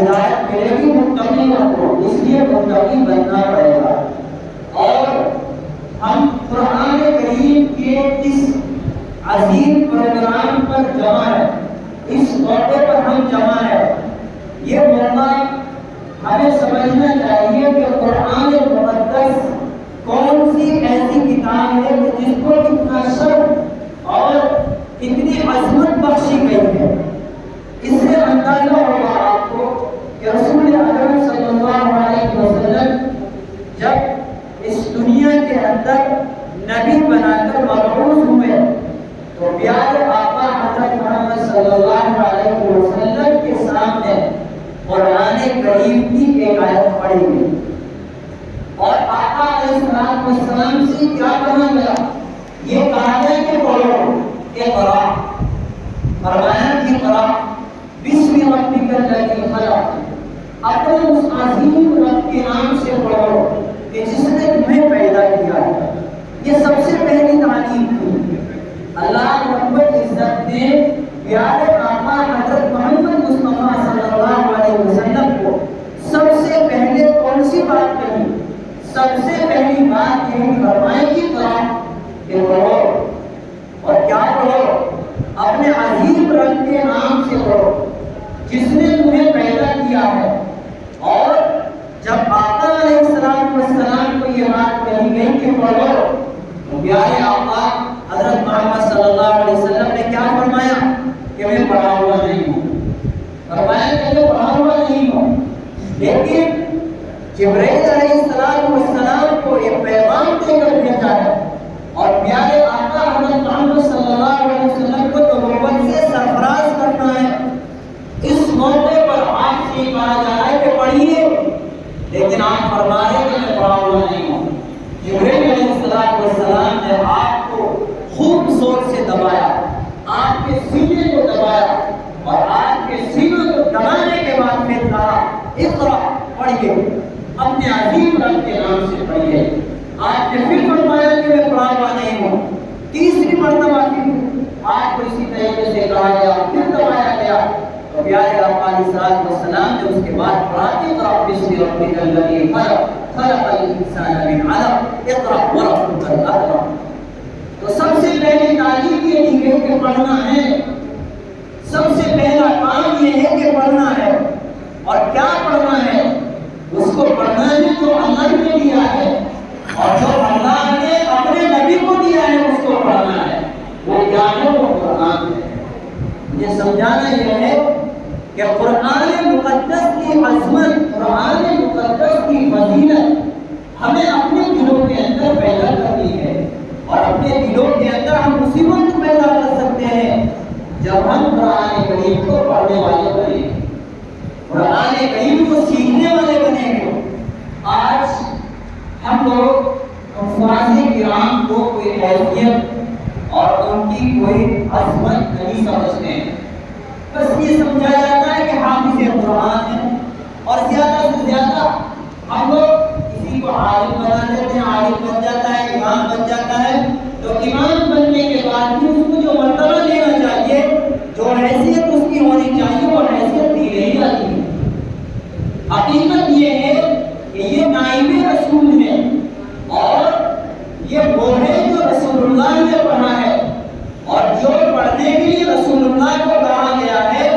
ہدایت ملے گی متقیوں کو، اس لیے متقی بننا پڑے گا۔ اور ہم قرآن کریم کے اس عظیم پروگرام پر جمع ہے، اس موقع پر ہم جمع ہے، یہ موقع ہمیں سمجھنا چاہیے کہ قرآن مقدس کون سی ایسی کتاب ہے کہ جس کو اتنا شرف اور اتنی عظمت بخشی گئی ہے۔ اس سے اندازہ ہوگا آپ کو کہ رسول اکرم صلی اللہ علیہ وسلم جب اس دنیا کے اندر نبی بنا کر مبعوث ہوئے تو پیارے آقا حضرت محمد صلی اللہ علیہ وسلم کے سامنے قرآن کریم کی ایک آیت پڑھی گئی، اور آقا علیہ السلام سے کیا کہا گیا؟ یہ کہا گیا کہ پڑھو، اقرا، فرمایا کہ اقرا بسم ربک الذی خلق، اپنے اس عظیم رب کے نام سے پڑھو کہ جس نے تمہیں پیدا کیا ہے۔ یہ سب سے پہلی تعلیم تھی۔ اللہ رب العزت نے پیارے آقا حضرت محمد مصطفیٰ صلی اللہ علیہ وسلم کو سب سے پہلے کون سی بات کہی؟ سب سے پہلی بات یہی فرمائی کہ پڑھو، اور کیا پڑھو؟ اپنے عظیم رب کے نام سے پڑھو جس نے تمہیں پیدا کیا ہے۔ اور جب آقا علیہ السلام کو یہ بات کہی گئی کہ پڑھو تو پیارے آقا حضرت محمد صلی اللہ علیہ وسلم نے کیا فرمایا کہ میں پڑھا ہوا نہیں ہوں، فرمایا کہ میں پڑھا ہوا نہیں ہوں۔ لیکن جبرائیل علیہ السلام کو یہ پیغام دے کر بھیجا ہے، اور پیارے آقا حضرت محمد صلی اللہ علیہ وسلم کو نبوت سے سرفراز کرنا ہے۔ اس موقع پر آپ سے کہا جا رہا ہے کہ پڑھیے، لیکن آپ فرما رہے ہیں کہ میں پڑھا ہوا نہیں ہوں۔ جبرائیل علیہ السلام نے آپ کو خوب زور سے دبایا، آپ کے سینے کو دبایا، اور آپ کے سینے کو دبانے کے بعد پھر کہا اقرا، پڑھیے، اپنے عظیم رب کے نام سے پڑھیے۔ آپ نے پھر فرمایا کہ میں پڑھا ہوا نہیں ہوں۔ تیسری مرتبہ پھر آپ کو اسی طریقے سے کہا گیا، پھر دبایا گیا، تو پیارے آقا علیہ السلام نے اس کے بعد پڑھا اقرا بسم ربک الذی خلق، خلق الانسان من علق، اقرا وربک الاکرم۔ تو سب سے پہلی تعلیم یہ دی گئی کہ پڑھنا ہے، سب سے پہلا کام یہ ہے کہ پڑھنا ہے۔ اور کیا پڑھنا ہے؟ اس کو پڑھنا ہے جو اللہ نے دیا ہے، اور جو اللہ نے اپنے نبی کو دیا ہے اس کو پڑھنا ہے۔ وہ کیا ہے؟ وہ قرآن ہے۔ یہ سمجھانا یہ ہے کہ قرآن مقدس کی عظمت، قرآن مقدس کی فضیلت ہمیں اپنے دلوں کے اندر پیدا کرنی ہے، اور اپنے دلوں کے اندر ہم مصیبت پیدا کر سکتے ہیں جب ہم قرآن کریم کو پڑھنے والے بنیں گے، قرآن کریم کو سیکھنے والے بنیں گے۔ آج ہم لوگ حفاظ کرام کو کوئی حیثیت اور ان کی کوئی عظمت نہیں سمجھتے ہیں، بس یہ سمجھا جاتا ہے کہ حافظ قرآن ہے، اور زیادہ سے زیادہ ہم لوگ کسی کو عالم بنا دیتے ہیں، عالم بن جاتا ہے، امام بن جاتا ہے، تو امام بننے کے بعد بھی اس کو جو مرتبہ لینا چاہیے، جو حیثیت اس کی ہونی چاہیے، وہ حیثیت دی نہیں جاتی ہے۔ حقیقت یہ ہے کہ یہ نائب رسول ہے، اور یہ وہ ہے جو رسول اللہ نے پڑھا ہے، اور جو پڑھنے کے لیے رسول اللہ کو کہا گیا ہے